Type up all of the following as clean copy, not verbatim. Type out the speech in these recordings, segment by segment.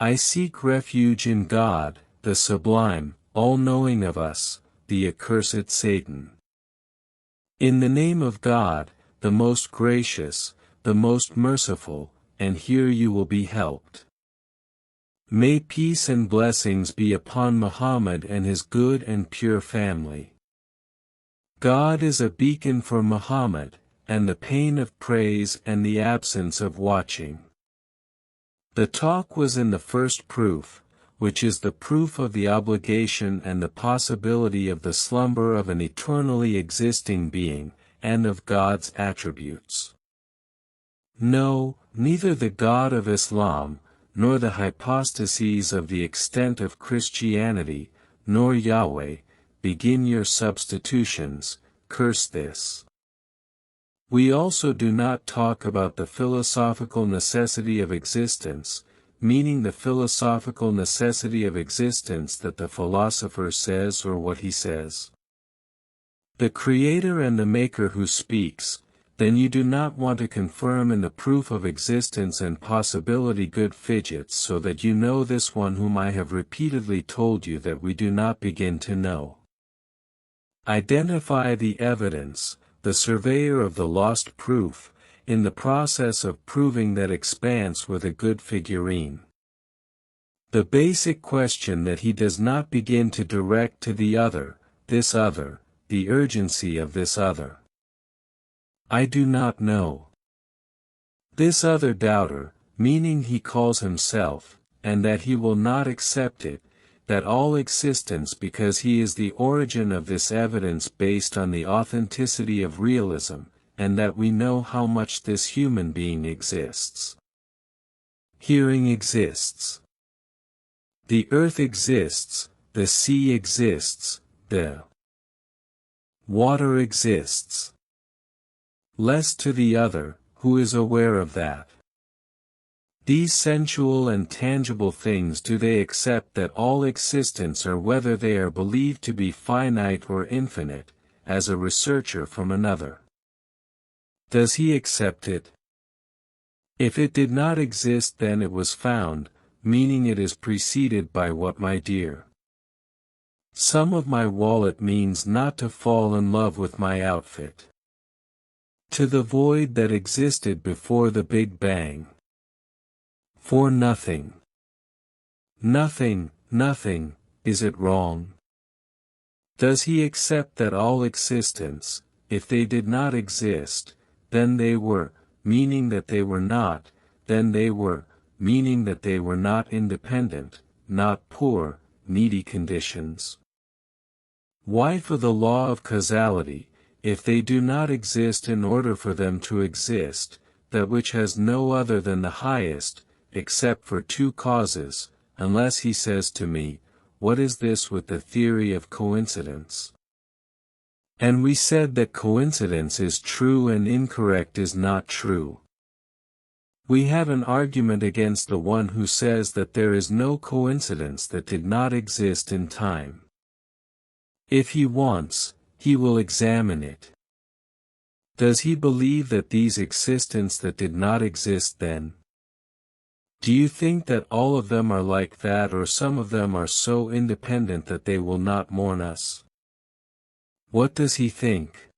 I seek refuge in God, the sublime, all-knowing of us, the accursed Satan. In the name of God, the most gracious, the most merciful, and here you will be helped. May peace and blessings be upon Muhammad and his good and pure family. God is a beacon for Muhammad, and the pain of praise and the absence of watching. The talk was in the first proof, which is the proof of the obligation and the possibility of the slumber of an eternally existing being, and of God's attributes. No, neither the God of Islam, nor the hypostases of the extent of Christianity, nor Yahweh, begin your substitutions, curse this. We also do not talk about the philosophical necessity of existence, meaning the philosophical necessity of existence that the philosopher says or what he says. The Creator and the Maker who speaks, then you do not want to confirm in the proof of existence and possibility good fidgets so that you know this one whom I have repeatedly told you that we do not begin to know. Identify the evidence, the surveyor of the lost proof, in the process of proving that expanse with a good figurine. The basic question that he does not begin to direct to the other, this other, the urgency of this other. I do not know. This other doubter, meaning he calls himself, and that he will not accept it, that all existence because he is the origin of this evidence based on the authenticity of realism, and that we know how much this human being exists. Hearing exists. The earth exists, the sea exists, the water exists. Less to the other, who is aware of that. These sensual and tangible things do they accept that all existence or whether they are believed to be finite or infinite, as a researcher from another. Does he accept it? If it did not exist then it was found, meaning it is preceded by what my dear. Some of my wallet means not to fall in love with my outfit. To the void that existed before the Big Bang. For nothing. Nothing, nothing, is it wrong? Does he accept that all existence, if they did not exist, then they were, meaning that they were not, then they were, meaning that they were not independent, not poor, needy conditions? Wife of the law of causality, if they do not exist in order for them to exist, that which has no other than the highest, except for two causes, unless he says to me, what is this with the theory of coincidence? And we said that coincidence is true and incorrect is not true. We have an argument against the one who says that there is no coincidence that did not exist in time. If he wants, he will examine it. Does he believe that these existence that did not exist then? Do you think that all of them are like that or some of them are so independent that they will not mourn us? What does he think?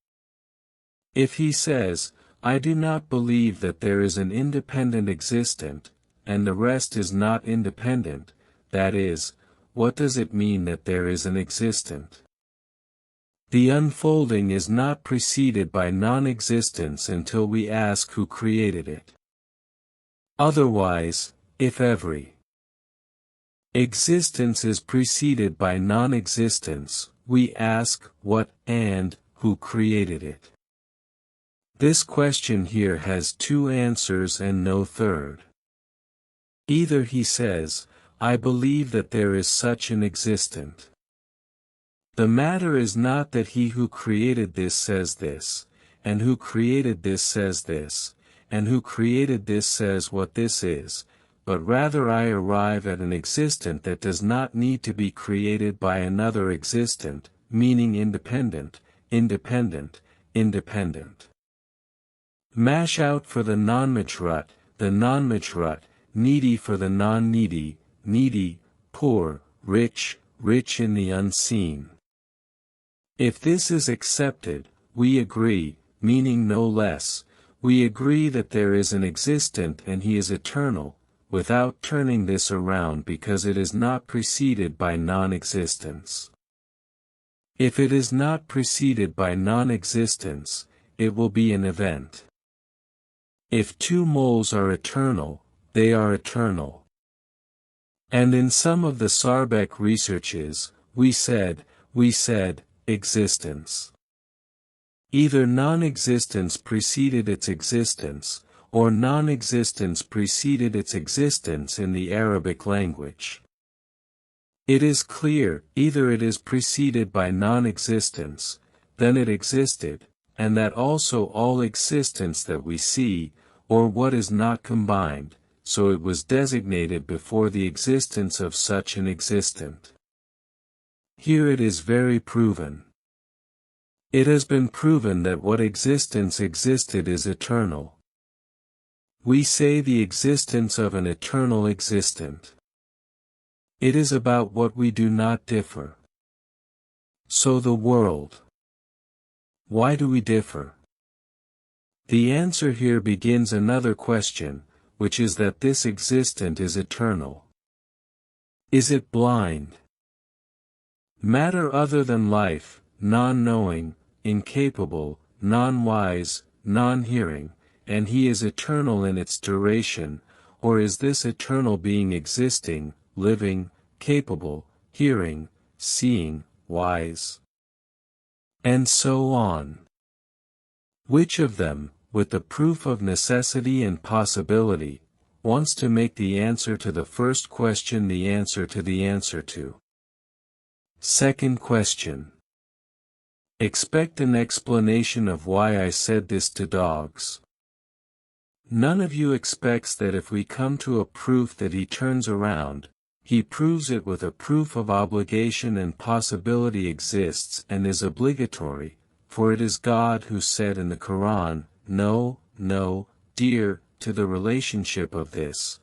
If he says, I do not believe that there is an independent existent, and the rest is not independent, that is, what does it mean that there is an existent? The unfolding is not preceded by non-existence until we ask who created it. Otherwise, if every existence is preceded by non-existence, we ask what and who created it. This question here has two answers and no third. Either he says, I believe that there is such an existent. The matter is not that he who created this says this, and who created this says this, and who created this says what this is, but rather I arrive at an existent that does not need to be created by another existent, meaning independent, independent, independent. Mash out for the non-Majrut, needy for the non-needy, needy, poor, rich, rich in the unseen. If this is accepted, we agree, meaning no less, we agree that there is an existent and he is eternal, without turning this around because it is not preceded by non-existence. If it is not preceded by non-existence, it will be an event. If two moles are eternal, they are eternal. And in some of the Sarbek researches, we said, existence. Either non-existence preceded its existence, or non-existence preceded its existence in the Arabic language. It is clear, either it is preceded by non-existence, then it existed, and that also all existence that we see, or what is not combined, so it was designated before the existence of such an existent. Here it is very proven. It has been proven that what existence existed is eternal. We say the existence of an eternal existent. It is about what we do not differ. So the world. Why do we differ? The answer here begins another question, which is that this existent is eternal. Is it blind? Matter other than life, non-knowing, incapable, non-wise, non-hearing, and he is eternal in its duration, or is this eternal being existing, living, capable, hearing, seeing, wise? And so on. Which of them, with the proof of necessity and possibility, wants to make the answer to the first question the answer to the answer to? Second question. Expect an explanation of why I said this to dogs. None of you expects that if we come to a proof that he turns around, he proves it with a proof of obligation and possibility exists and is obligatory, for it is God who said in the Quran, no, no, dear, to the relationship of this,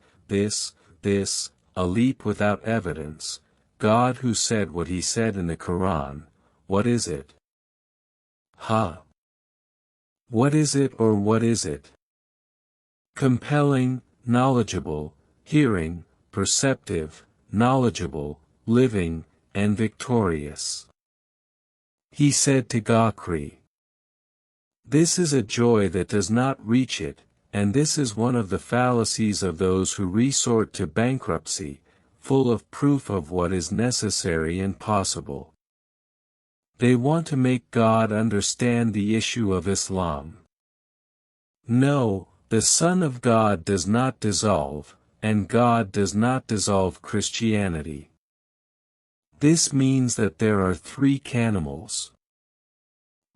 a leap without evidence. God who said what he said in the Quran, what is it? What is it or what is it? Compelling, knowledgeable, hearing, perceptive, knowledgeable, living, and victorious. He said to Ghakhri. This is a joy that does not reach it, and this is one of the fallacies of those who resort to bankruptcy, full of proof of what is necessary and possible. They want to make God understand the issue of Islam. No, the Son of God does not dissolve, and God does not dissolve Christianity. This means that there are three canimals.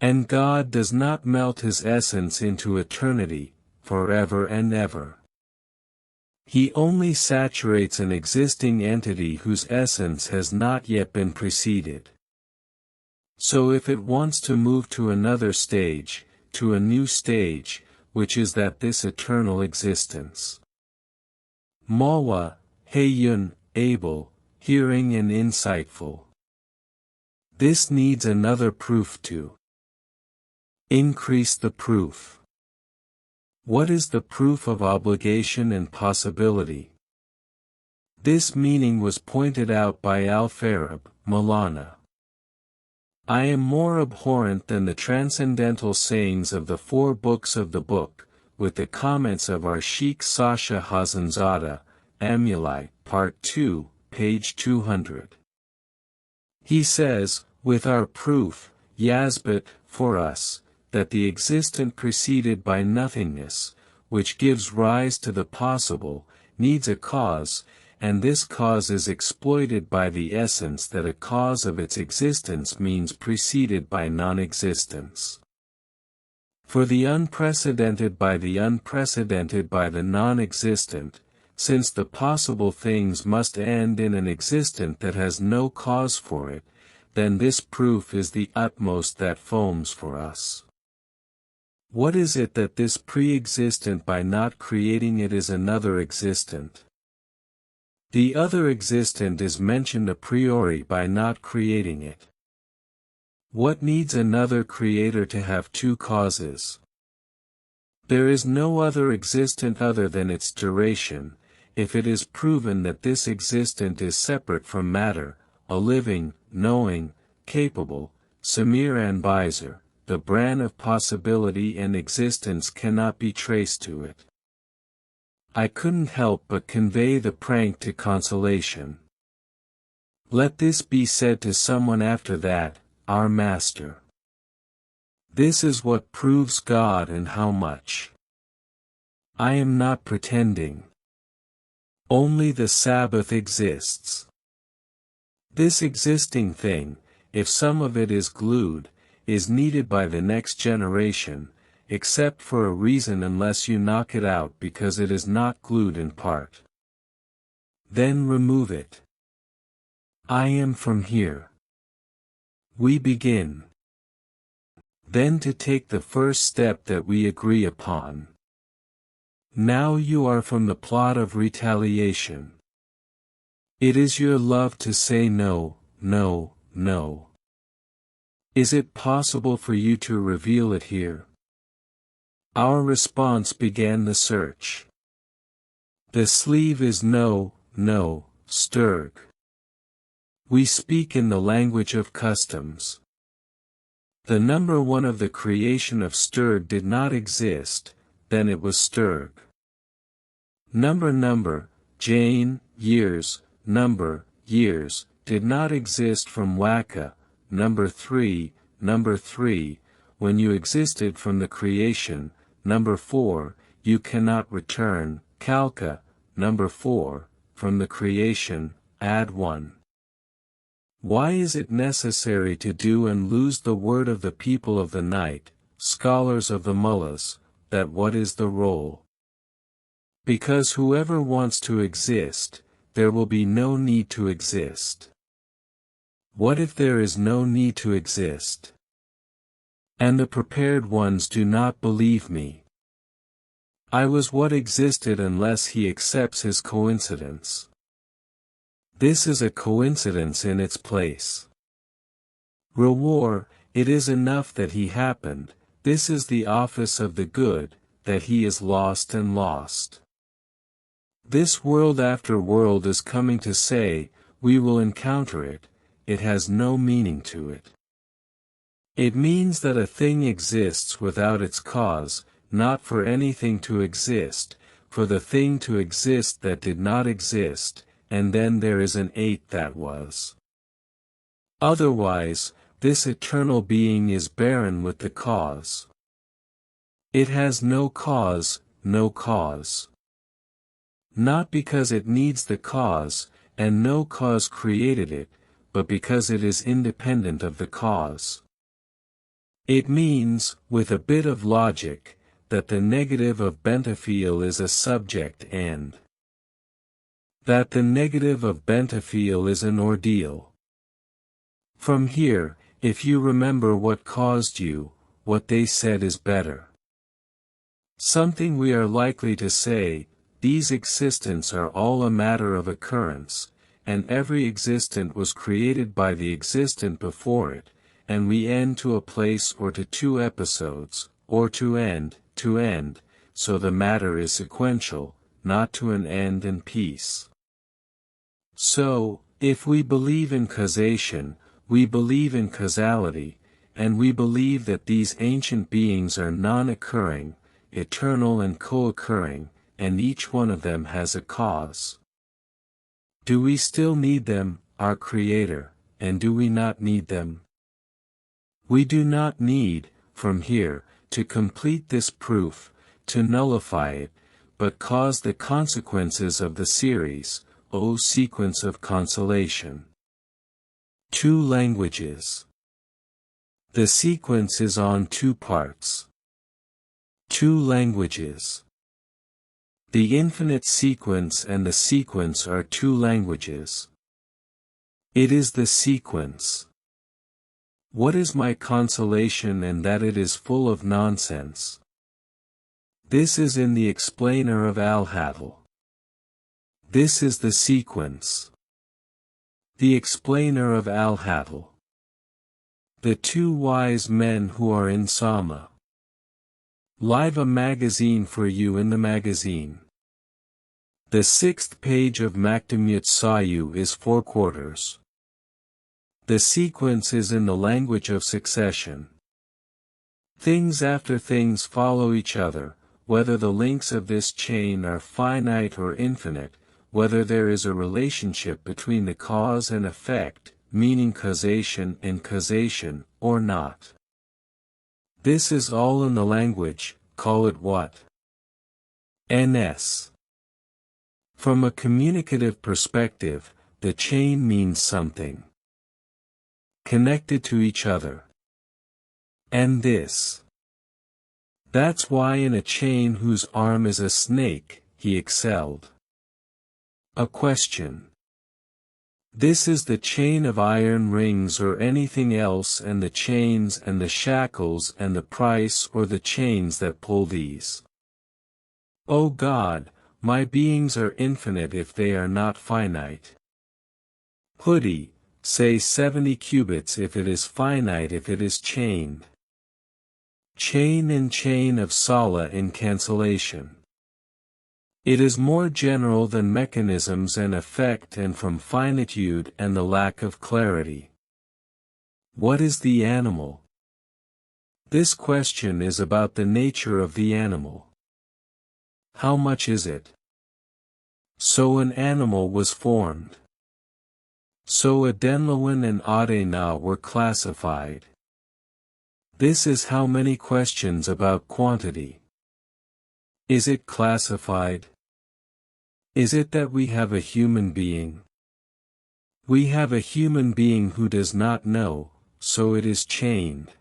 And God does not melt his essence into eternity, forever and ever. He only saturates an existing entity whose essence has not yet been preceded. So if it wants to move to another stage, to a new stage, which is that this eternal existence. Mawa, Hayyun, able, hearing and insightful. This needs another proof to increase the proof. What is the proof of obligation and possibility? This meaning was pointed out by Al-Farab, Maulana. I am more abhorrent than the transcendental sayings of the 4 books of the book, with the comments of our Sheikh Sasha Hazanzada, Amulai, Part 2, page 200. He says, with our proof, Yazbit, for us, that the existent preceded by nothingness, which gives rise to the possible, needs a cause, and this cause is exploited by the essence that a cause of its existence means preceded by non-existence. For the unprecedented by the unprecedented by the non-existent, since the possible things must end in an existent that has no cause for it, then this proof is the utmost that foams for us. What is it that this pre-existent by not creating it is another existent? The other existent is mentioned a priori by not creating it. What needs another creator to have two causes? There is no other existent other than its duration, if it is proven that this existent is separate from matter, a living, knowing, capable, Samir Anbizer, the brand of possibility and existence cannot be traced to it. I couldn't help but convey the prank to consolation. Let this be said to someone after that, our master. This is what proves God and how much. I am not pretending. Only the Sabbath exists. This existing thing, if some of it is glued, is needed by the next generation, except for a reason unless you knock it out because it is not glued in part. Then remove it. I am from here. We begin. Then to take the first step that we agree upon. Now you are from the plot of retaliation. It is your love to say no, no, no. Is it possible for you to reveal it here? Our response began the search. The sleeve is no, no, Sturg. We speak in the language of customs. The number one of the creation of Sturg did not exist, then it was Sturg. Number, Jane, years, number, years, did not exist from Waka, number 3, when you existed from the creation, number 4, you cannot return, Kalka, number 4, from the creation, add 1. Why is it necessary to do and lose the word of the people of the night, scholars of the mullahs, that what is the role? Because whoever wants to exist, there will be no need to exist. What if there is no need to exist? And the prepared ones do not believe me. I was what existed unless he accepts his coincidence. This is a coincidence in its place. Reward, it is enough that he happened, this is the office of the good, that he is lost and lost. This world after world is coming to say, we will encounter it, it has no meaning to it. It means that a thing exists without its cause, not for anything to exist, for the thing to exist that did not exist, and then there is an 8 that was. Otherwise, this eternal being is barren with the cause. It has no cause, no cause. Not because it needs the cause, and no cause created it, but because it is independent of the cause. It means, with a bit of logic, that the negative of Bentafiel is a subject and that the negative of Bentafiel is an ordeal. From here, if you remember what caused you, what they said is better. Something we are likely to say, these existents are all a matter of occurrence, and every existent was created by the existent before it, and we end to a place or to 2 episodes, or to end, so the matter is sequential, not to an end and peace. So, if we believe in causation, we believe in causality, and we believe that these ancient beings are non-occurring, eternal and co-occurring, and each one of them has a cause. Do we still need them, our Creator, and do we not need them? We do not need, from here, to complete this proof, to nullify it, but cause the consequences of the series, O sequence of consolation. 2 languages. The sequence is on 2 parts. 2 languages. The infinite sequence and the sequence are 2 languages. It is the sequence. What is my consolation and that it is full of nonsense? This is in the explainer of Al-Haddal. This is the sequence. The explainer of Al-Hatl. The two wise men who are in Sama. Live a magazine for you in the magazine. The 6th page of Maktamut Sayu is 4 quarters. The sequence is in the language of succession. Things after things follow each other, whether the links of this chain are finite or infinite, whether there is a relationship between the cause and effect, meaning causation and causation, or not. This is all in the language, call it what? NS. From a communicative perspective, the chain means something. Connected to each other. And this. That's why in a chain whose arm is a snake, he excelled. A question. This is the chain of iron rings or anything else, and the chains and the shackles and the price or the chains that pull these. O God, my beings are infinite if they are not finite. Hoodie, say 70 cubits if it is finite, if it is chained. Chain and chain of Sala in cancellation. It is more general than mechanisms and effect and from finitude and the lack of clarity. What is the animal? This question is about the nature of the animal. How much is it? So an animal was formed. So Adenlawan and Adena were classified. This is how many questions about quantity. Is it classified? Is it that we have a human being? We have a human being who does not know, so it is chained.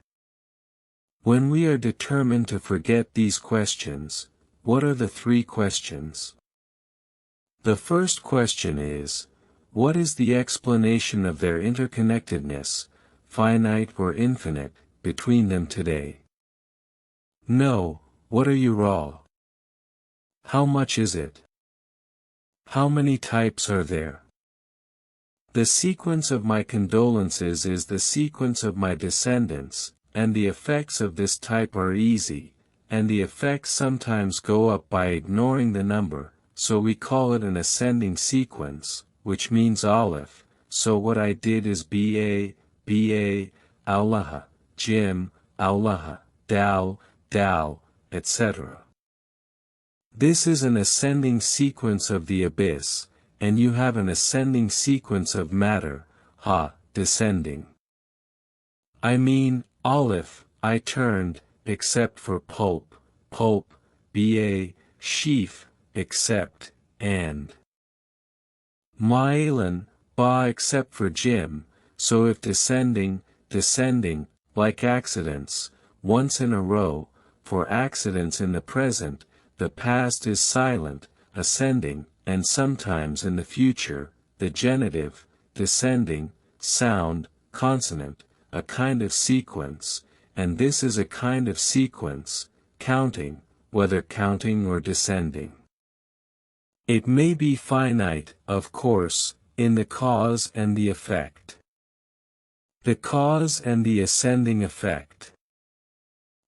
When we are determined to forget these questions, what are the 3 questions? The first question is, what is the explanation of their interconnectedness, finite or infinite, between them today? No, what are you all? How much is it? How many types are there? The sequence of my condolences is the sequence of my descendants, and the effects of this type are easy, and the effects sometimes go up by ignoring the number, so we call it an ascending sequence, which means Aleph. So what I did is BA, Aulaha, Jim, Aulaha, Dal, etc. This is an ascending sequence of the abyss, and you have an ascending sequence of matter, descending. I mean, Aleph, I turned, except for pulp, Ba, sheaf, except, and. Ma'alan, Ba except for Jim, so if descending, like accidents, once in a row, for accidents in the present, the past is silent, ascending, and sometimes in the future, the genitive, descending, sound, consonant, a kind of sequence, and this is a kind of sequence, counting, whether counting or descending. It may be finite, of course, in the cause and the effect. The cause and the ascending effect.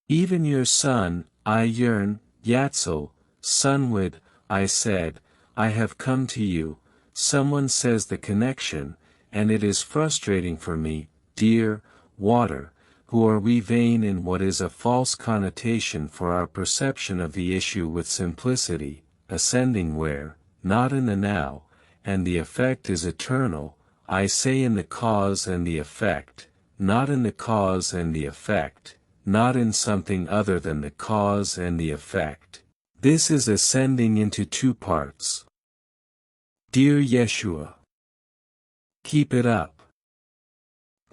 Even your son, I yearn, Yatzel, Sunwid, I said, I have come to you, someone says the connection, and it is frustrating for me, dear, water, who are we vain in what is a false connotation for our perception of the issue with simplicity, ascending where, not in the now, and the effect is eternal, I say in the cause and the effect, not in the cause and the effect, not in something other than the cause and the effect. This is ascending into 2 parts. Dear Yeshua, keep it up.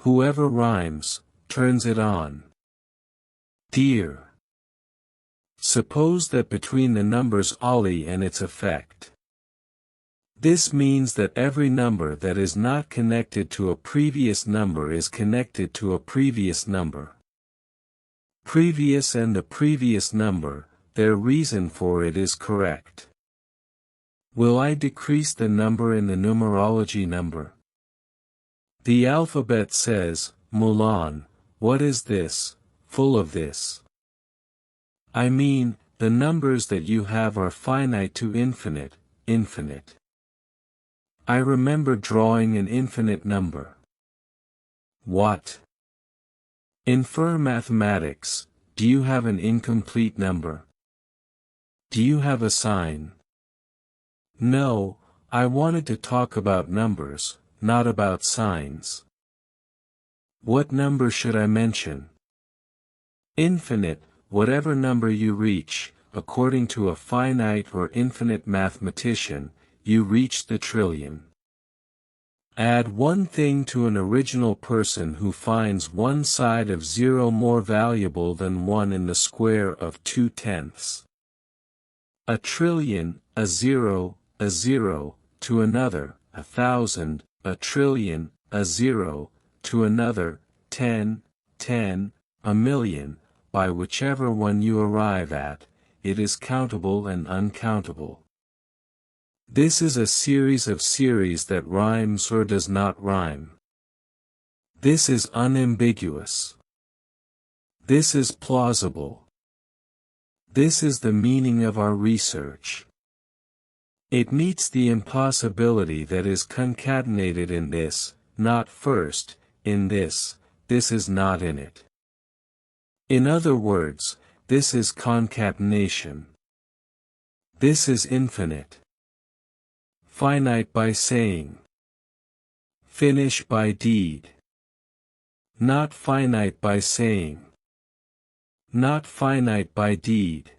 Whoever rhymes, turns it on. Dear. Suppose that between the numbers Ali and its effect. This means that every number that is not connected to a previous number is connected to a previous number. Previous and the previous number, their reason for it is correct. Will I decrease the number in the numerology number? The alphabet says, Mulan, what is this, full of this? I mean, the numbers that you have are finite to infinite, infinite. I remember drawing an infinite number. What? Infer mathematics, do you have an incomplete number? Do you have a sign? No, I wanted to talk about numbers, not about signs. What number should I mention? Infinite, whatever number you reach, according to a finite or infinite mathematician, you reach the trillion. Add one thing to an original person who finds one side of 0 more valuable than 1 in the square of 2/10. A trillion, a zero, to another, 1,000, a trillion, a zero, to another, 10, a million, by whichever one you arrive at, it is countable and uncountable. This is a series of series that rhymes or does not rhyme. This is unambiguous. This is plausible. This is the meaning of our research. It meets the impossibility that is concatenated in this, not first, in this is not in it. In other words, this is concatenation. This is infinite. Finite by saying. Finish by deed. Not finite by saying. Not finite by deed.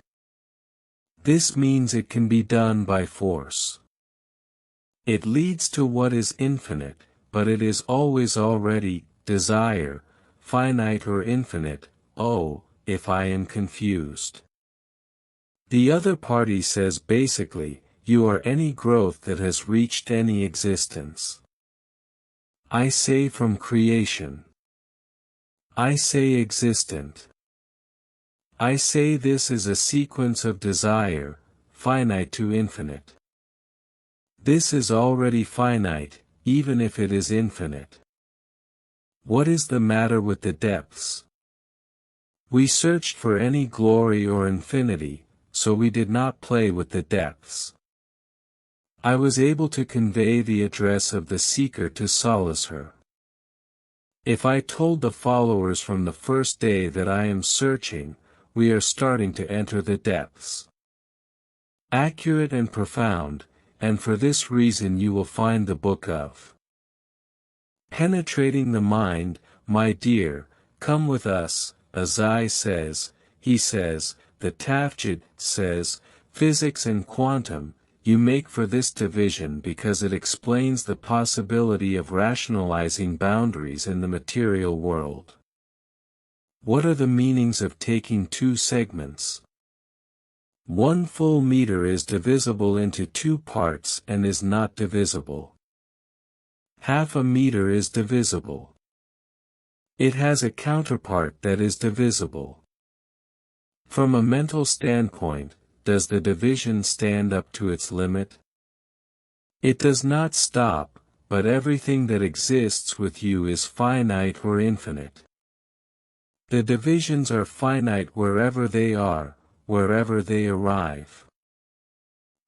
This means it can be done by force. It leads to what is infinite, but it is always already, desire, finite or infinite. Oh, if I am confused. The other party says basically, you are any growth that has reached any existence. I say from creation. I say existent. I say this is a sequence of desire, finite to infinite. This is already finite, even if it is infinite. What is the matter with the depths? We searched for any glory or infinity, so we did not play with the depths. I was able to convey the address of the seeker to solace her. If I told the followers from the first day that I am searching, we are starting to enter the depths. Accurate and profound, and for this reason you will find the book of Penetrating the Mind, my dear, come with us, Azai says, he says, the Tafjid says, physics and quantum, you make for this division because it explains the possibility of rationalizing boundaries in the material world. What are the meanings of taking two segments? 1 full meter is divisible into 2 parts and is not divisible. Half a meter is divisible. It has a counterpart that is divisible. From a mental standpoint, does the division stand up to its limit? It does not stop, but everything that exists with you is finite or infinite. The divisions are finite wherever they are, wherever they arrive.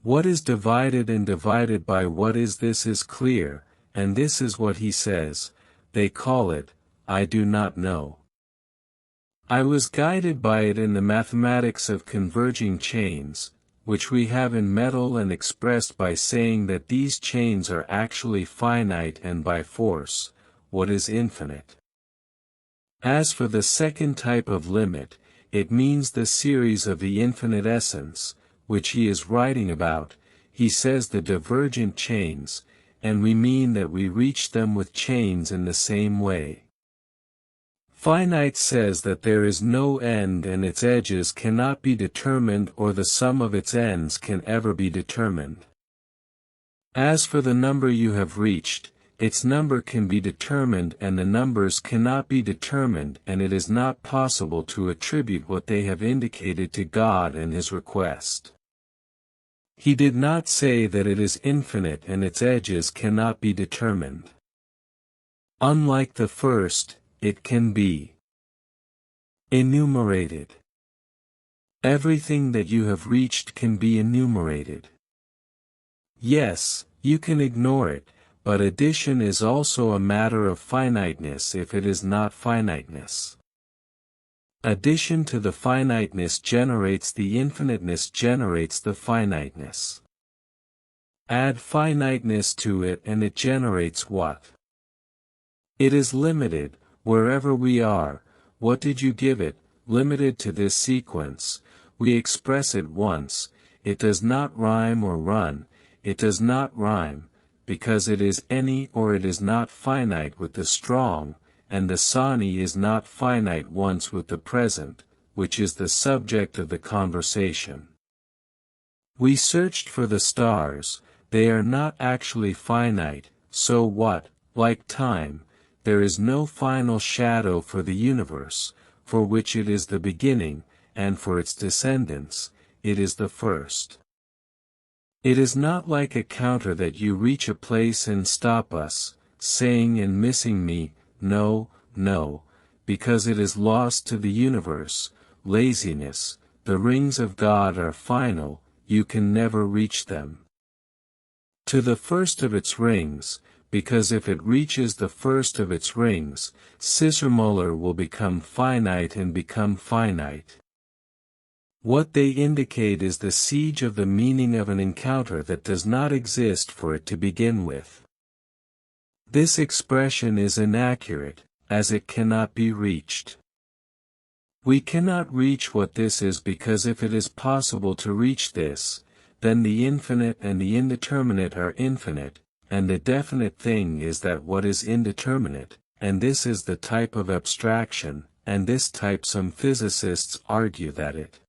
What is divided and divided by what is this is clear, and this is what he says, they call it, I do not know. I was guided by it in the mathematics of converging chains, which we have in metal and expressed by saying that these chains are actually finite and by force, what is infinite. As for the second type of limit, it means the series of the infinite essence, which he is writing about, he says the divergent chains, and we mean that we reach them with chains in the same way. Finite says that there is no end and its edges cannot be determined or the sum of its ends can ever be determined. As for the number you have reached, its number can be determined and the numbers cannot be determined and it is not possible to attribute what they have indicated to God and His request. He did not say that it is infinite and its edges cannot be determined. Unlike the first, it can be enumerated. Everything that you have reached can be enumerated. Yes, you can ignore it, but addition is also a matter of finiteness if it is not finiteness. Addition to the finiteness generates the infiniteness generates the finiteness. Add finiteness to it and it generates what? It is limited, wherever we are. What did you give it? Limited to this sequence. We express it once. It does not rhyme or run. It does not rhyme, because it is any or it is not finite with the strong, and the sani is not finite once with the present, which is the subject of the conversation. We searched for the stars. They are not actually finite, so what, like time, there is no final shadow for the universe, for which it is the beginning, and for its descendants, it is the first. It is not like a counter that you reach a place and stop us, saying and missing me, no, no, because it is lost to the universe, laziness, the rings of God are final, you can never reach them. To the first of its rings, because if it reaches the first of its rings, Sissermuller will become finite and become finite. What they indicate is the siege of the meaning of an encounter that does not exist for it to begin with. This expression is inaccurate, as it cannot be reached. We cannot reach what this is because if it is possible to reach this, then the infinite and the indeterminate are infinite, and the definite thing is that what is indeterminate, and this is the type of abstraction, and this type some physicists argue that it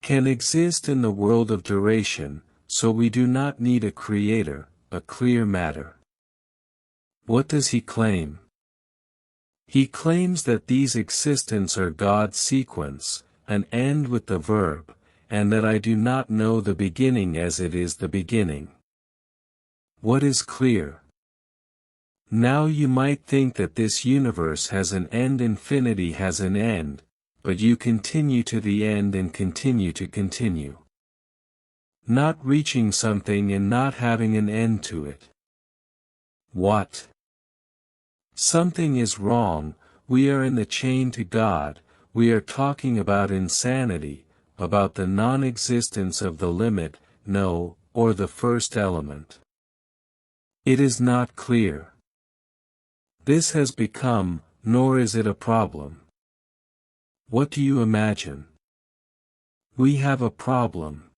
can exist in the world of duration, so we do not need a creator, a clear matter. What does he claim? He claims that these existents are God's sequence, an end with the verb, and that I do not know the beginning as it is the beginning. What is clear? Now you might think that this universe has an end, infinity has an end, but you continue to the end and continue to continue. Not reaching something and not having an end to it. What? Something is wrong, we are in the chain to God, we are talking about insanity, about the non-existence of the limit, no, or the first element. It is not clear. This has become, nor is it a problem. What do you imagine? We have a problem.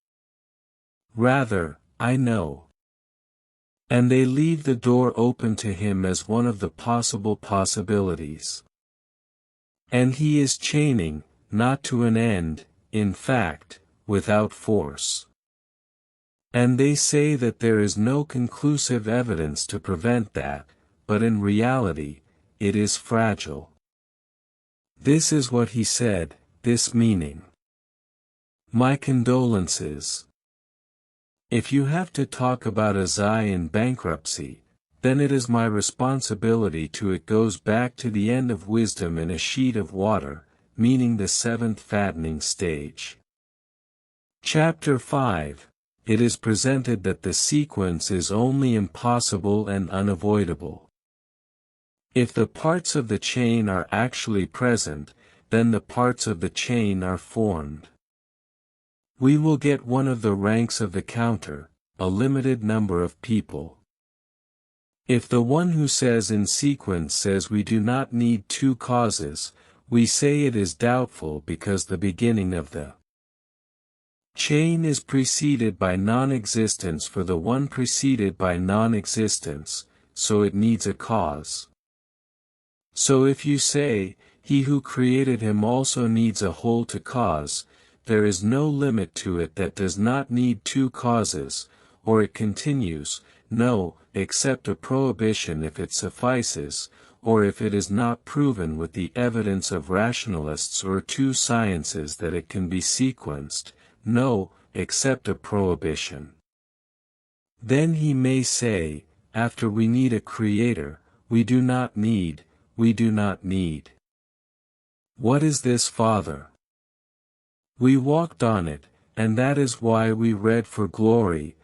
Rather, I know. And they leave the door open to him as one of the possible possibilities. And he is chaining, not to an end, in fact, without force. And they say that there is no conclusive evidence to prevent that, but in reality, it is fragile. This is what he said, this meaning. My condolences. If you have to talk about a Zai in bankruptcy, then it is my responsibility to it goes back to the end of wisdom in a sheet of water, meaning the seventh fattening stage. Chapter 5. It is presented that the sequence is only impossible and unavoidable. If the parts of the chain are actually present, then the parts of the chain are formed. We will get one of the ranks of the counter, a limited number of people. If the one who says in sequence says we do not need two causes, we say it is doubtful because the beginning of the chain is preceded by non-existence for the one preceded by non-existence, so it needs a cause. So if you say, he who created him also needs a whole to cause, there is no limit to it that does not need two causes, or it continues, no, except a prohibition if it suffices, or if it is not proven with the evidence of rationalists or two sciences that it can be sequenced, no, except a prohibition. Then he may say, after we need a creator, we do not need. What is this, Father? We walked on it, and that is why we read for glory,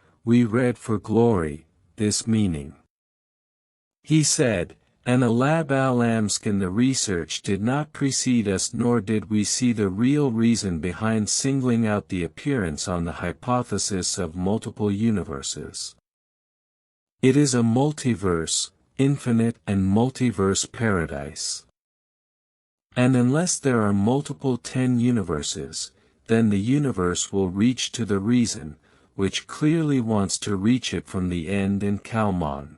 this meaning. He said, and Alab al-Amskin, the research did not precede us, nor did we see the real reason behind singling out the appearance on the hypothesis of multiple universes. It is a multiverse, infinite and multiverse paradise. And unless there are multiple 10 universes, then the universe will reach to the reason, which clearly wants to reach it from the end in Kalman.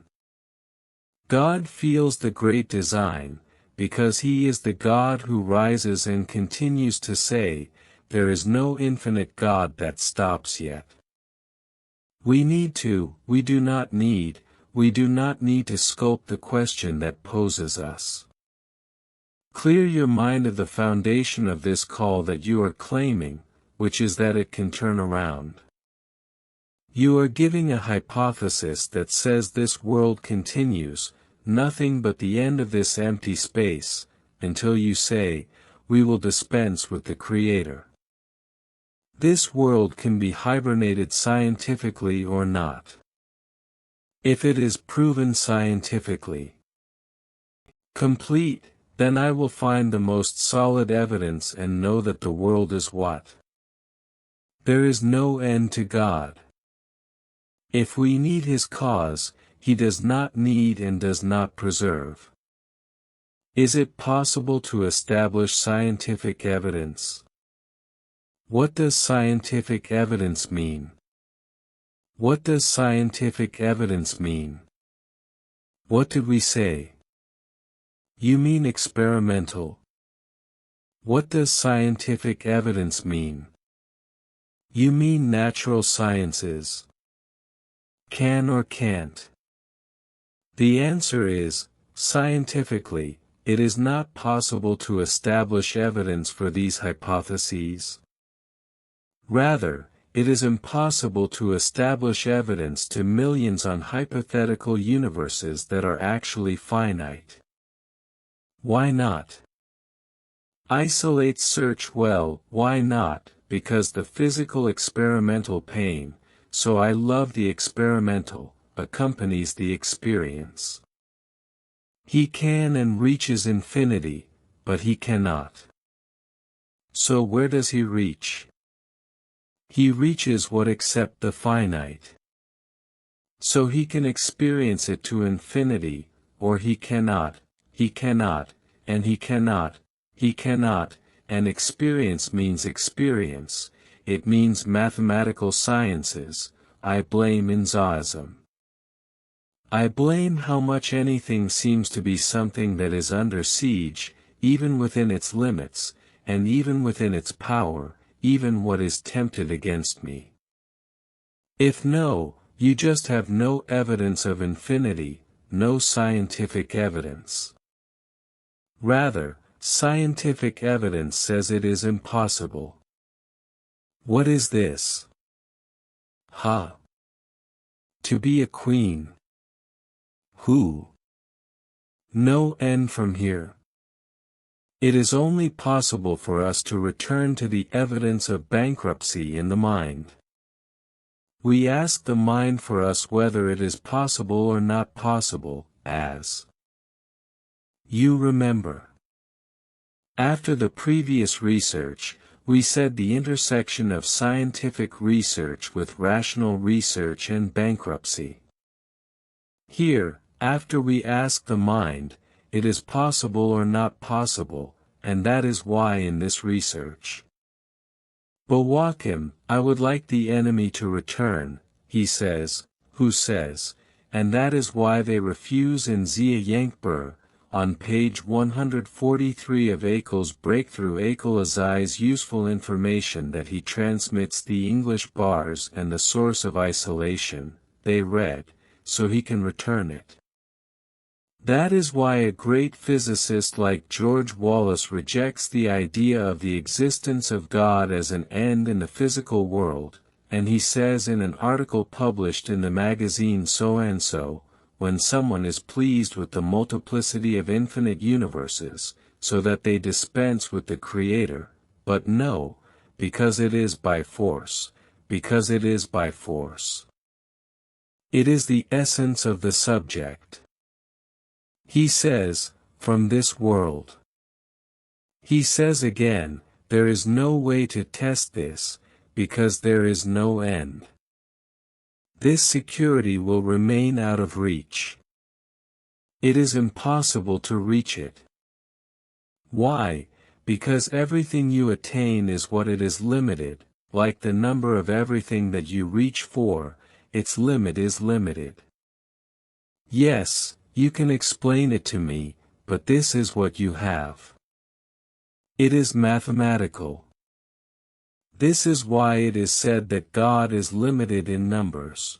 God feels the great design, because he is the God who rises and continues to say, there is no infinite God that stops yet. We do not need to sculpt the question that poses us. Clear your mind of the foundation of this call that you are claiming, which is that it can turn around. You are giving a hypothesis that says this world continues, nothing but the end of this empty space, until you say, we will dispense with the Creator. This world can be hibernated scientifically or not. If it is proven scientifically complete, then I will find the most solid evidence and know that the world is what? There is no end to God. If we need his cause, he does not need and does not preserve. Is it possible to establish scientific evidence? What does scientific evidence mean? What does scientific evidence mean? What did we say? You mean experimental. What does scientific evidence mean? You mean natural sciences. Can or can't? The answer is, scientifically, it is not possible to establish evidence for these hypotheses. Rather, it is impossible to establish evidence to millions on hypothetical universes that are actually finite. Why not? Isolate search. Well, why not? Because the physical experimental pain, so I love the experimental, accompanies the experience. He can and reaches infinity, but he cannot. So where does he reach? He reaches what except the finite. So he can experience it to infinity, or he cannot, and he cannot, and experience means experience, it means mathematical sciences. I blame Inzaism. I blame how much anything seems to be something that is under siege, even within its limits, and even within its power, even what is tempted against me. If no, you just have no evidence of infinity, no scientific evidence. Rather, scientific evidence says it is impossible. What is this? To be a queen. Who? No end from here. It is only possible for us to return to the evidence of bankruptcy in the mind. We ask the mind for us whether it is possible or not possible, as you remember. After the previous research, we said the intersection of scientific research with rational research and bankruptcy. Here, after we ask the mind, it is possible or not possible, and that is why in this research. Bowakim, I would like the enemy to return, he says, who says, and that is why they refuse in Zia Yankbur, on page 143 of Akel's breakthrough. Akel Azai's useful information that he transmits the English bars and the source of isolation, they read, so he can return it. That is why a great physicist like George Wallace rejects the idea of the existence of God as an end in the physical world, and he says in an article published in the magazine So-and-so, when someone is pleased with the multiplicity of infinite universes, so that they dispense with the Creator, but no, because it is by force, because it is by force. It is the essence of the subject. He says, from this world. He says again, there is no way to test this, because there is no end. This security will remain out of reach. It is impossible to reach it. Why? Because everything you attain is what it is limited, like the number of everything that you reach for, its limit is limited. Yes, you can explain it to me, but this is what you have. It is mathematical. This is why it is said that God is limited in numbers.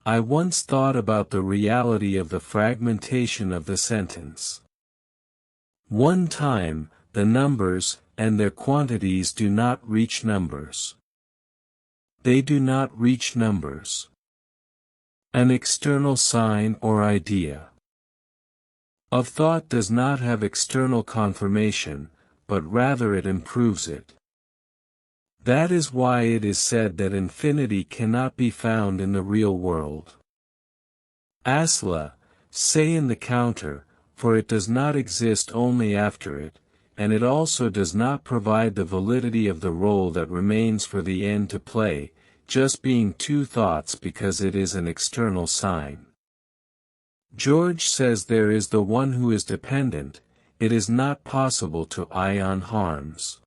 I once thought about the reality of the fragmentation of the sentence. One time, the numbers, and their quantities do not reach numbers. They do not reach numbers. An external sign or idea of thought does not have external confirmation, but rather it improves it. That is why it is said that infinity cannot be found in the real world. Asla, say in the counter, for it does not exist only after it, and it also does not provide the validity of the role that remains for the end to play, just being two thoughts because it is an external sign. George says there is the one who is dependent, it is not possible to ion harms.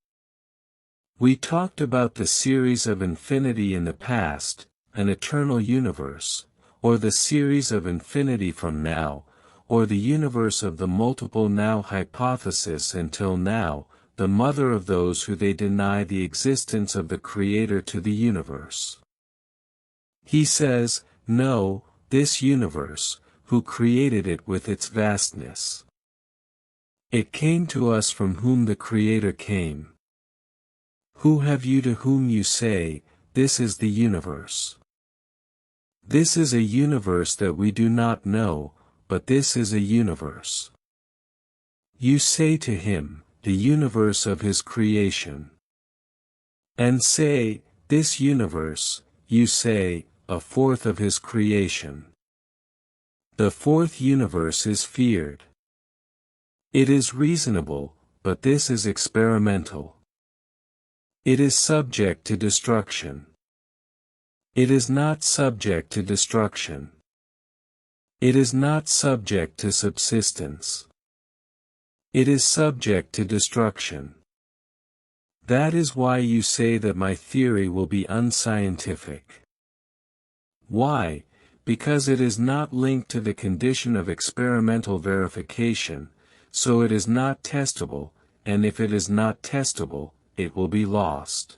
We talked about the series of infinity in the past, an eternal universe, or the series of infinity from now, or the universe of the multiple now hypothesis until now, the mother of those who they deny the existence of the Creator to the universe. He says, no, this universe, who created it with its vastness. It came to us from whom the Creator came. Who have you to whom you say, this is the universe? This is a universe that we do not know, but this is a universe. You say to him, the universe of his creation. And say, this universe, you say, a fourth of his creation. The fourth universe is feared. It is reasonable, but this is experimental. It is subject to destruction. It is not subject to destruction. It is not subject to subsistence. It is subject to destruction. That is why you say that my theory will be unscientific. Why? Because it is not linked to the condition of experimental verification, so it is not testable, and if it is not testable, it will be lost.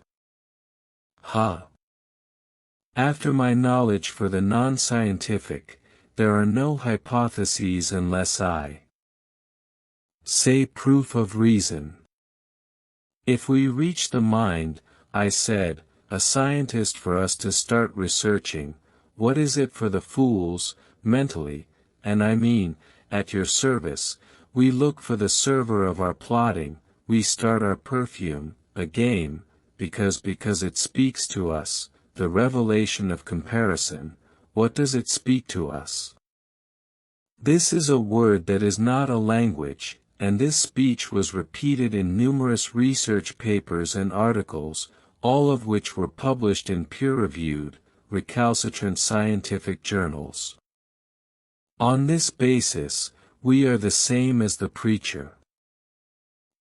After my knowledge for the non-scientific, there are no hypotheses unless I say proof of reason. If we reach the mind, I said, a scientist for us to start researching, what is it for the fools, mentally, and I mean, at your service, we look for the server of our plotting, we start our perfume, a game, because it speaks to us, the revelation of comparison, what does it speak to us? This is a word that is not a language, and this speech was repeated in numerous research papers and articles, all of which were published in peer-reviewed, recalcitrant scientific journals. On this basis, we are the same as the preacher.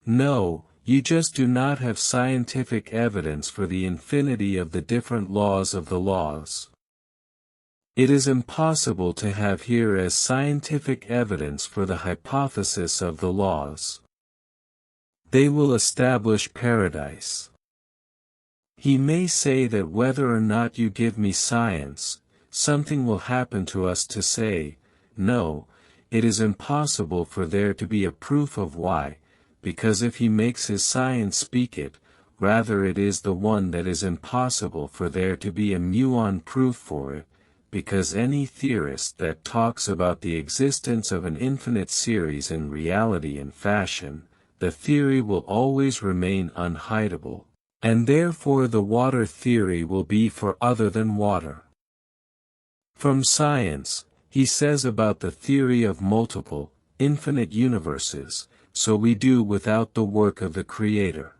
No, you just do not have scientific evidence for the infinity of the different laws of the laws. It is impossible to have here as scientific evidence for the hypothesis of the laws. They will establish paradise. He may say that whether or not you give me science, something will happen to us to say, no, it is impossible for there to be a proof of why, because if he makes his science speak it, rather it is the one that is impossible for there to be a muon proof for it, because any theorist that talks about the existence of an infinite series in reality and fashion, the theory will always remain unhideable, and therefore the water theory will be for other than water. From science, he says about the theory of multiple, infinite universes, so we do without the work of the Creator.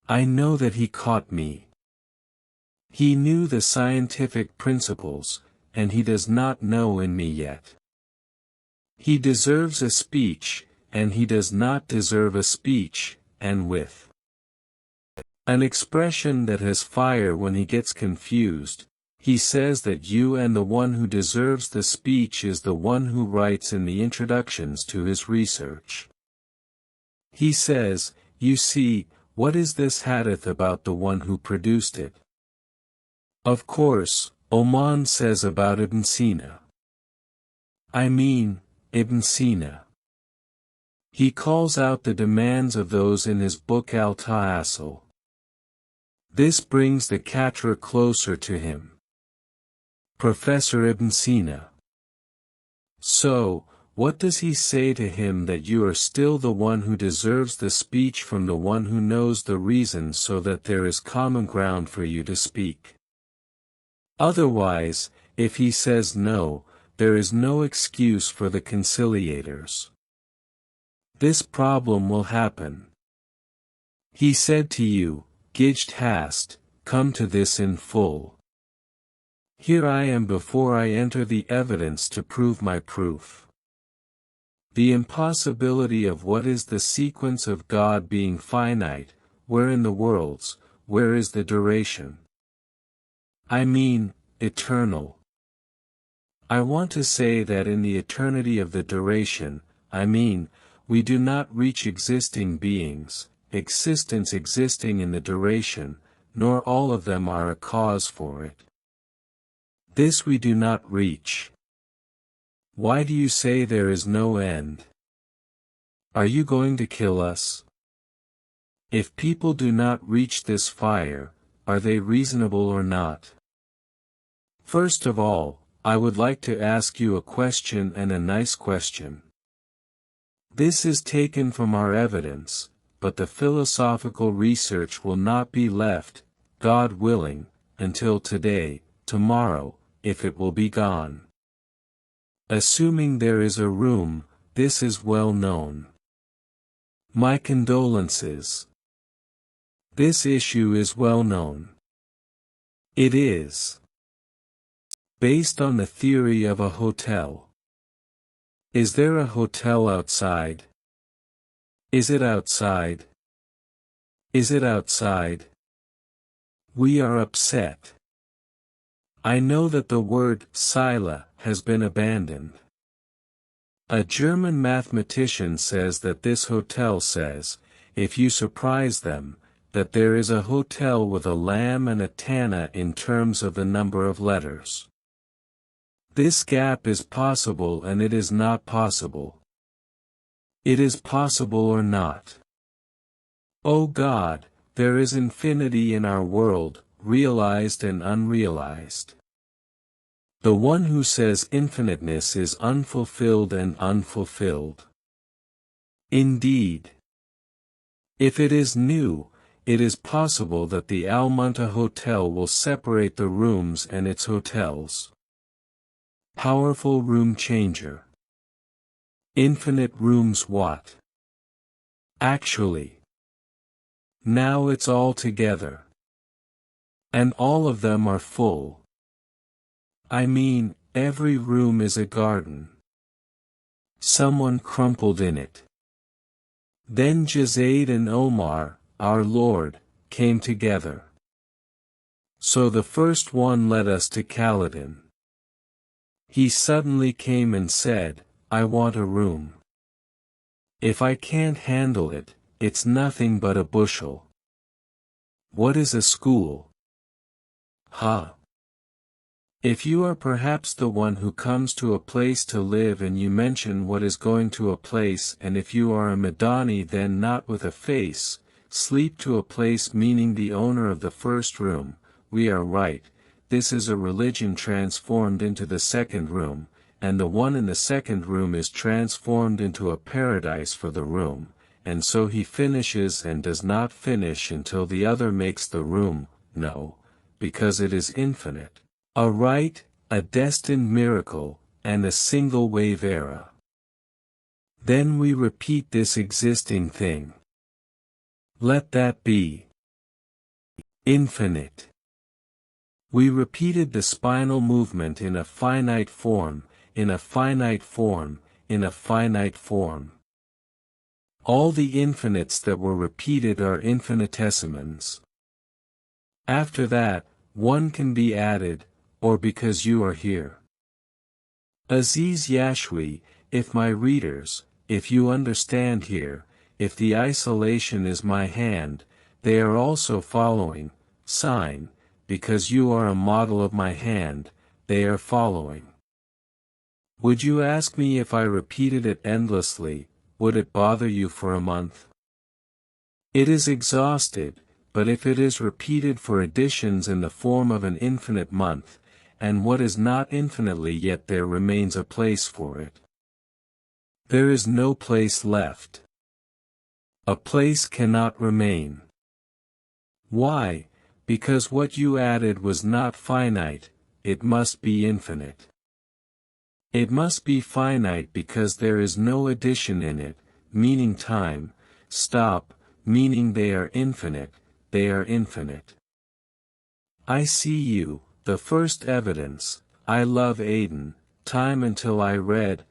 I know that he caught me. He knew the scientific principles, and he does not know in me yet. He deserves a speech, and he does not deserve a speech, and with an expression that has fire when he gets confused, he says that you and the one who deserves the speech is the one who writes in the introductions to his research. He says, you see, what is this hadith about the one who produced it? Of course, Oman says about Ibn Sina. I mean, Ibn Sina. He calls out the demands of those in his book Al-Ta'asul. This brings the Katra closer to him. Professor Ibn Sina. So, what does he say to him that you are still the one who deserves the speech from the one who knows the reason so that there is common ground for you to speak? Otherwise, if he says no, there is no excuse for the conciliators. This problem will happen. He said to you, Gijd hast, come to this in full. Here I am before I enter the evidence to prove my proof. The impossibility of what is the sequence of God being finite, where in the worlds, where is the duration? I mean, eternal. I want to say that in the eternity of the duration, I mean, we do not reach existing beings, existence existing in the duration, nor all of them are a cause for it. This we do not reach. Why do you say there is no end? Are you going to kill us? If people do not reach this fire, are they reasonable or not? First of all, I would like to ask you a question, and a nice question. This is taken from our evidence, but the philosophical research will not be left, God willing, until today, tomorrow, if it will be gone. Assuming there is a room, this is well known. My condolences. This issue is well known. It is based on the theory of a hotel. Is there a hotel outside? Is it outside? Is it outside? We are upset. I know that the word Sila has been abandoned. A German mathematician says that this hotel says, if you surprise them, that there is a hotel with a lamb and a Tana in terms of the number of letters. This gap is possible and it is not possible. It is possible or not. O God, there is infinity in our world, realized and unrealized. The one who says infiniteness is unfulfilled and unfulfilled. Indeed. If it is new, it is possible that the Al-Munta Hotel will separate the rooms and its hotels. Powerful room changer. Infinite rooms what? Actually. Now it's all together. And all of them are full. I mean, every room is a garden. Someone crumpled in it. Then Jazaid and Omar, our Lord, came together. So the first one led us to Kaladin. He suddenly came and said, I want a room. If I can't handle it, it's nothing but a bushel. What is a school? Ha! If you are perhaps the one who comes to a place to live and you mention what is going to a place, and if you are a Madani then not with a face, sleep to a place meaning the owner of the first room, we are right, this is a religion transformed into the second room, and the one in the second room is transformed into a paradise for the room, and so he finishes and does not finish until the other makes the room, no, because it is infinite. A right, a destined miracle, and a single wave era. Then we repeat this existing thing. Let that be infinite. We repeated the spinal movement in a finite form, in a finite form, in a finite form. All the infinites that were repeated are infinitesimals. After that, one can be added, or because you are here. Aziz Yashwi, if my readers, if you understand here, if the isolation is my hand, they are also following, sign, because you are a model of my hand, they are following. Would you ask me if I repeated it endlessly, would it bother you for a month? It is exhausted, but if it is repeated for additions in the form of an infinite month, and what is not infinitely yet there remains a place for it. There is no place left. A place cannot remain. Why? Because what you added was not finite, it must be infinite. It must be finite because there is no addition in it, meaning time, stop, meaning they are infinite, they are infinite. I see you, the first evidence, I love Aden, time until I read,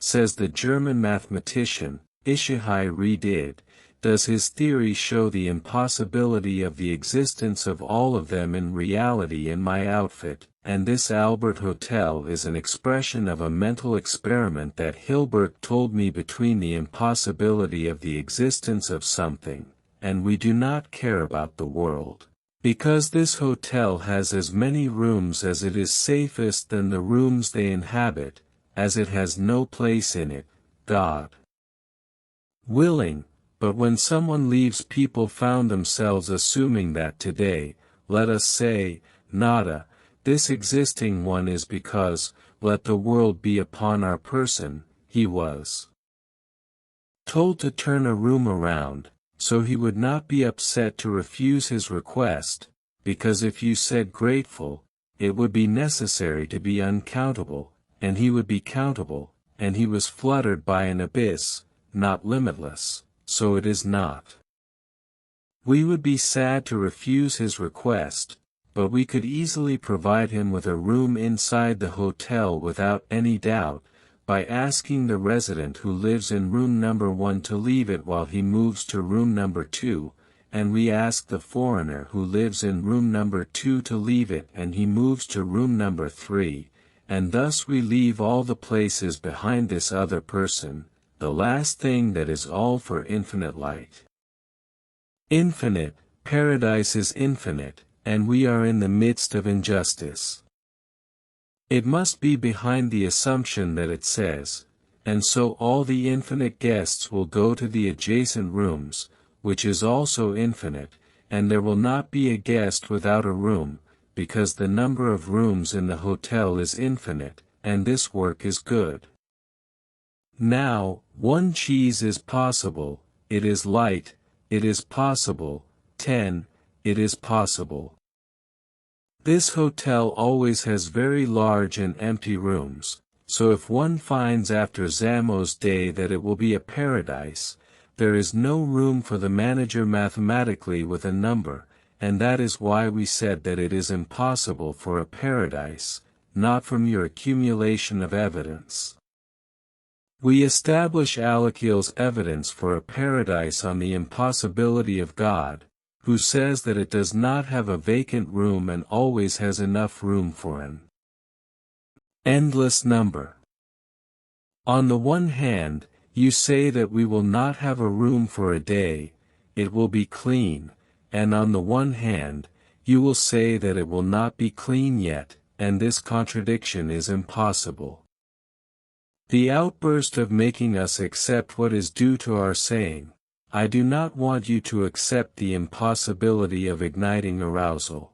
says the German mathematician, Ishihai redid, does his theory show the impossibility of the existence of all of them in reality in my outfit, and this Albert Hotel is an expression of a mental experiment that Hilbert told me between the impossibility of the existence of something, and we do not care about the world. Because this hotel has as many rooms as it is safest than the rooms they inhabit, as it has no place in it, God willing. But when someone leaves, people found themselves assuming that today, let us say, nada, this existing one is because, let the world be upon our person, he was told to turn a room around, so he would not be upset to refuse his request, because if you said grateful, it would be necessary to be uncountable, and he would be countable, and he was fluttered by an abyss, not limitless. So it is not. We would be sad to refuse his request, but we could easily provide him with a room inside the hotel without any doubt, by asking the resident who lives in room number 1 to leave it while he moves to room number 2, and we ask the foreigner who lives in room number 2 to leave it and he moves to room number 3, and thus we leave all the places behind this other person. The last thing that is all for infinite light. Infinite, paradise is infinite, and we are in the midst of injustice. It must be behind the assumption that it says, and so all the infinite guests will go to the adjacent rooms, which is also infinite, and there will not be a guest without a room, because the number of rooms in the hotel is infinite, and this work is good. Now, one cheese is possible, it is light, it is possible, 10, it is possible. This hotel always has very large and empty rooms, so if one finds after Zamo's day that it will be a paradise, there is no room for the manager mathematically with a number, and that is why we said that it is impossible for a paradise, not from your accumulation of evidence. We establish Alakiel's evidence for a paradise on the impossibility of God, who says that it does not have a vacant room and always has enough room for an endless number. On the one hand, you say that we will not have a room for a day, it will be clean, and on the one hand, you will say that it will not be clean yet, and this contradiction is impossible. The outburst of making us accept what is due to our saying, I do not want you to accept the impossibility of igniting arousal.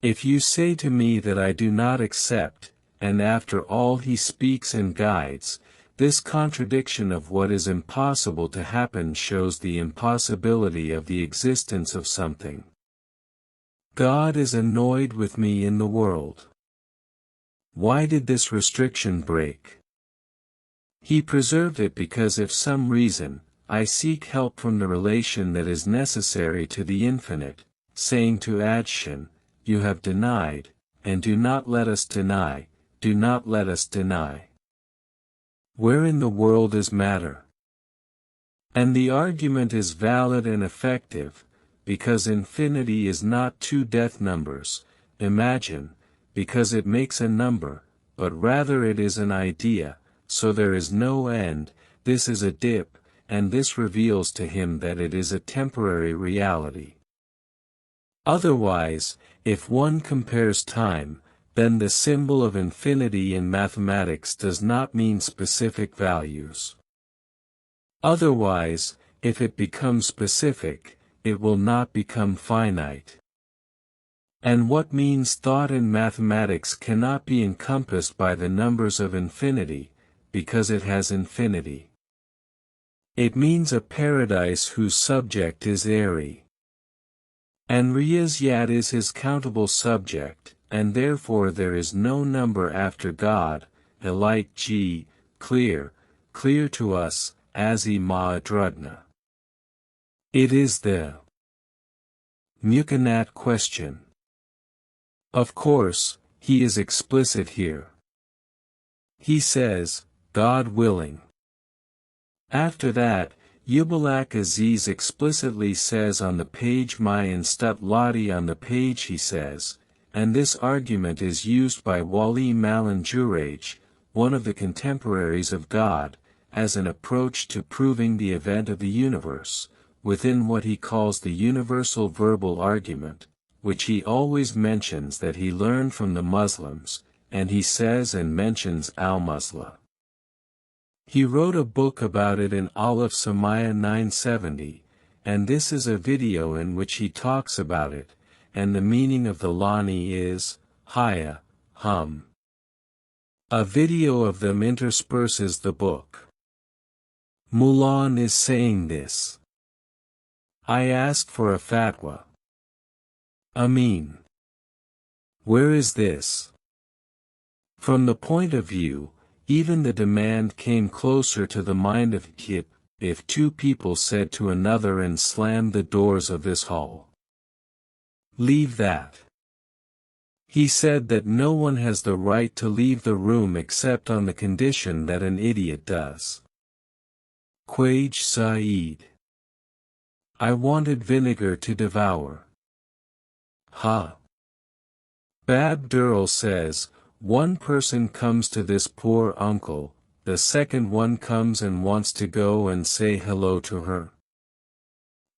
If you say to me that I do not accept, and after all he speaks and guides, this contradiction of what is impossible to happen shows the impossibility of the existence of something. God is annoyed with me in the world. Why did this restriction break? He preserved it because if some reason, I seek help from the relation that is necessary to the infinite, saying to Adshin, you have denied, and do not let us deny, do not let us deny. Wherein the world is matter. And the argument is valid and effective, because infinity is not two death numbers, imagine, because it makes a number, but rather it is an idea, so there is no end, this is a dip, and this reveals to him that it is a temporary reality. Otherwise, if one compares time, then the symbol of infinity in mathematics does not mean specific values. Otherwise, if it becomes specific, it will not become finite. And what means thought in mathematics cannot be encompassed by the numbers of infinity, because it has infinity. It means a paradise whose subject is airy. And Riyaziyat is his countable subject, and therefore there is no number after God, like G, clear to us, Azi Ma'adrudna. It is the Mukanat question. Of course, he is explicit here. He says, God willing. After that, Yubalak Aziz explicitly says on the page Mayan Stutlati on the page he says, and this argument is used by Wali Malan Juraj, one of the contemporaries of God, as an approach to proving the event of the universe, within what he calls the universal verbal argument, which he always mentions that he learned from the Muslims, and he says and mentions al-Musla. He wrote a book about it in Aleph Samaya 970, and this is a video in which he talks about it, and the meaning of the Lani is, Haya, hum. A video of them intersperses the book. Mulan is saying this. I asked for a fatwa. Amin. Where is this? From the point of view, even the demand came closer to the mind of Kip, if two people said to another and slammed the doors of this hall. Leave that. He said that no one has the right to leave the room except on the condition that an idiot does. Quaj Saeed. I wanted vinegar to devour. Ha. Bab Durrell says, one person comes to this poor uncle, the second one comes and wants to go and say hello to her.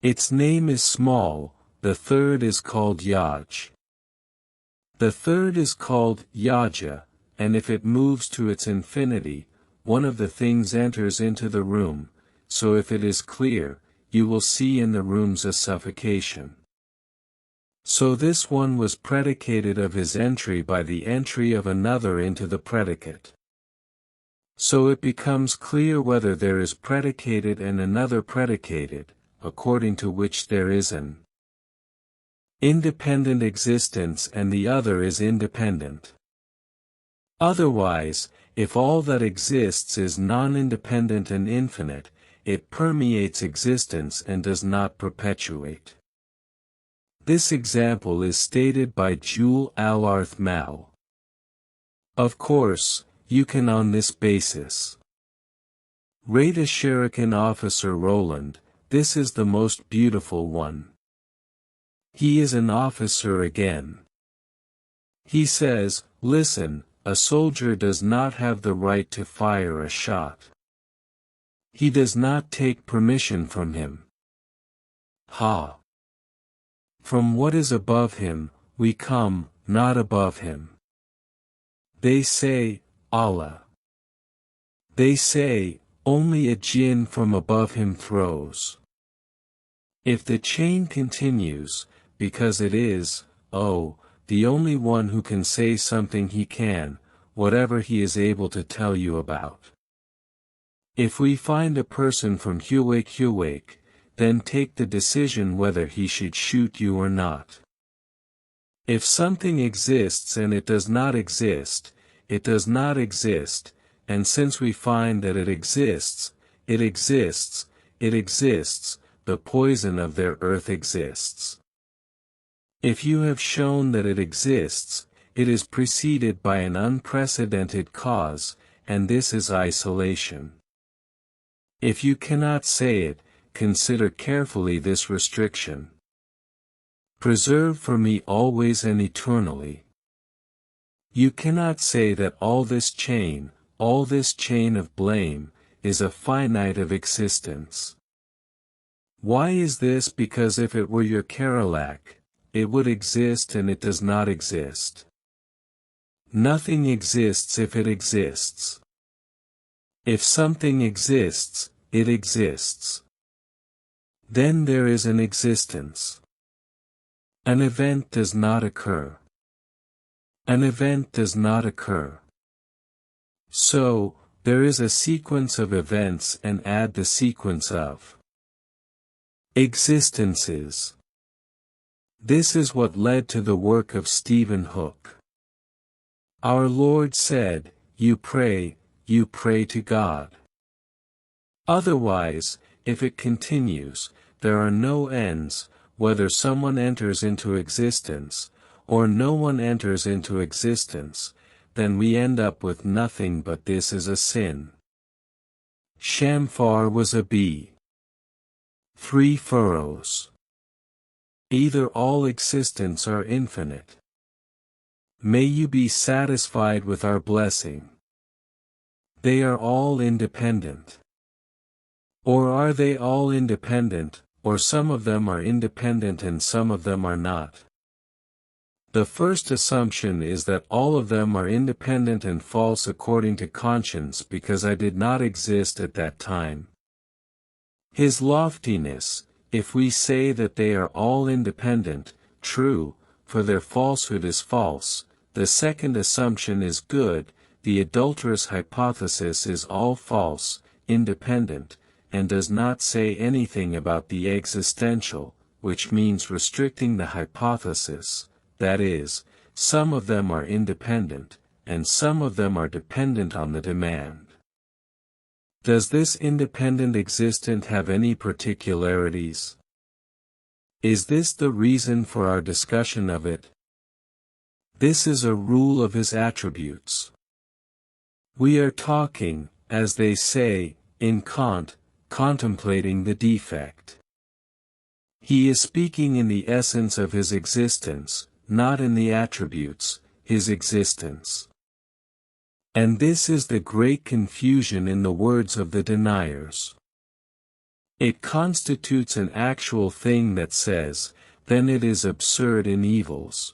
Its name is small, the third is called Yaj. The third is called Yaja, and if it moves to its infinity, one of the things enters into the room, so if it is clear, you will see in the rooms a suffocation. So this one was predicated of his entry by the entry of another into the predicate. So it becomes clear whether there is predicated and another predicated, according to which there is an independent existence and the other is independent. Otherwise, if all that exists is non-independent and infinite, it permeates existence and does not perpetuate. This example is stated by Jul al-Arth Mal. Of course, you can on this basis rate a Shuriken officer Roland, this is the most beautiful one. He is an officer again. He says, listen, a soldier does not have the right to fire a shot. He does not take permission from him. Ha! From what is above him, we come, not above him. They say, Allah. They say, only a jinn from above him throws. If the chain continues, because it is, oh, the only one who can say something he can, whatever he is able to tell you about. If we find a person from Huwake, then take the decision whether he should shoot you or not. If something exists and it does not exist, it does not exist, and since we find that it exists, it exists, it exists, the poison of their earth exists. If you have shown that it exists, it is preceded by an unprecedented cause, and this is isolation. If you cannot say it, consider carefully this restriction. Preserve for me always and eternally. You cannot say that all this chain of blame, is a finite of existence. Why is this? Because if it were your Kerouac, it would exist and it does not exist. Nothing exists if it exists. If something exists, it exists. Then there is an existence. An event does not occur. An event does not occur. So, there is a sequence of events and add the sequence of existences. This is what led to the work of Stephen Hook. Our Lord said, you pray to God. Otherwise, if it continues, there are no ends, whether someone enters into existence, or no one enters into existence, then we end up with nothing but this is a sin. Shamfar was a bee. 3 furrows. Either all existence or infinite. May you be satisfied with our blessing. They are all independent. Or are they all independent, or some of them are independent and some of them are not? The first assumption is that all of them are independent and false according to conscience because I did not exist at that time. His loftiness, if we say that they are all independent, true, for their falsehood is false, the second assumption is good, the adulterous hypothesis is all false, independent, and does not say anything about the existential, which means restricting the hypothesis, that is, some of them are independent, and some of them are dependent on the demand. Does this independent existent have any particularities? Is this the reason for our discussion of it? This is a rule of his attributes. We are talking, as they say, in Kant, contemplating the defect. He is speaking in the essence of his existence, not in the attributes, his existence. And this is the great confusion in the words of the deniers. It constitutes an actual thing that says, then it is absurd in evils.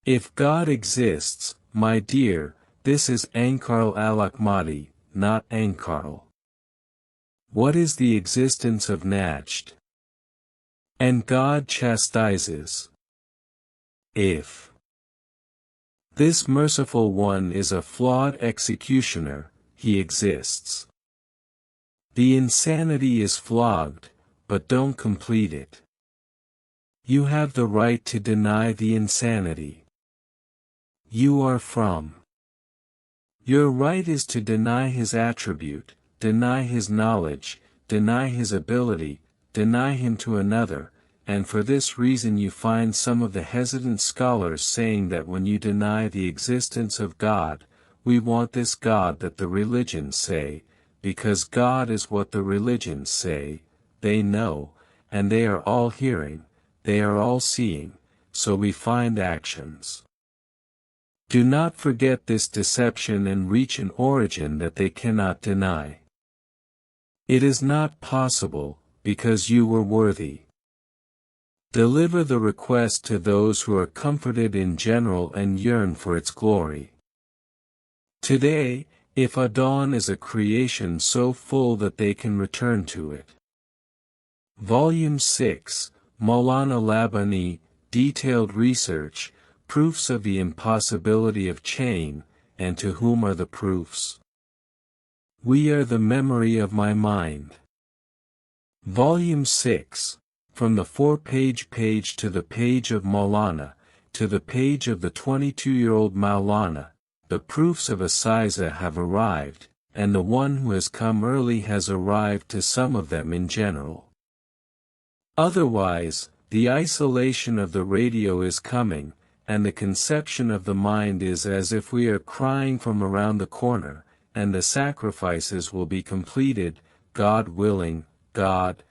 If God exists, my dear, this is Ankarl al-Ahmadi, not Ankarl. What is the existence of Najd? And God chastises. If this merciful one is a flawed executioner, he exists. The insanity is flogged, but don't complete it. You have the right to deny the insanity. You are from. Your right is to deny his attribute, deny his knowledge, deny his ability, deny him to another, and for this reason you find some of the hesitant scholars saying that when you deny the existence of God, we want this God that the religions say, because God is what the religions say, they know, and they are all hearing, they are all seeing, so we find actions. Do not forget this deception and reach an origin that they cannot deny. It is not possible, because you were worthy. Deliver the request to those who are comforted in general and yearn for its glory. Today, if Adon is a creation so full that they can return to it. Volume 6, Maulana Labani, Detailed Research, Proofs of the Impossibility of Chain, and to whom are the proofs? We are the memory of my mind. Volume 6, From the 4-page to the page of Maulana, to the page of the 22-year-old Maulana, the proofs of Assiza have arrived, and the one who has come early has arrived to some of them in general. Otherwise, the isolation of the radio is coming, and the conception of the mind is as if we are crying from around the corner, and the sacrifices will be completed, God willing, God.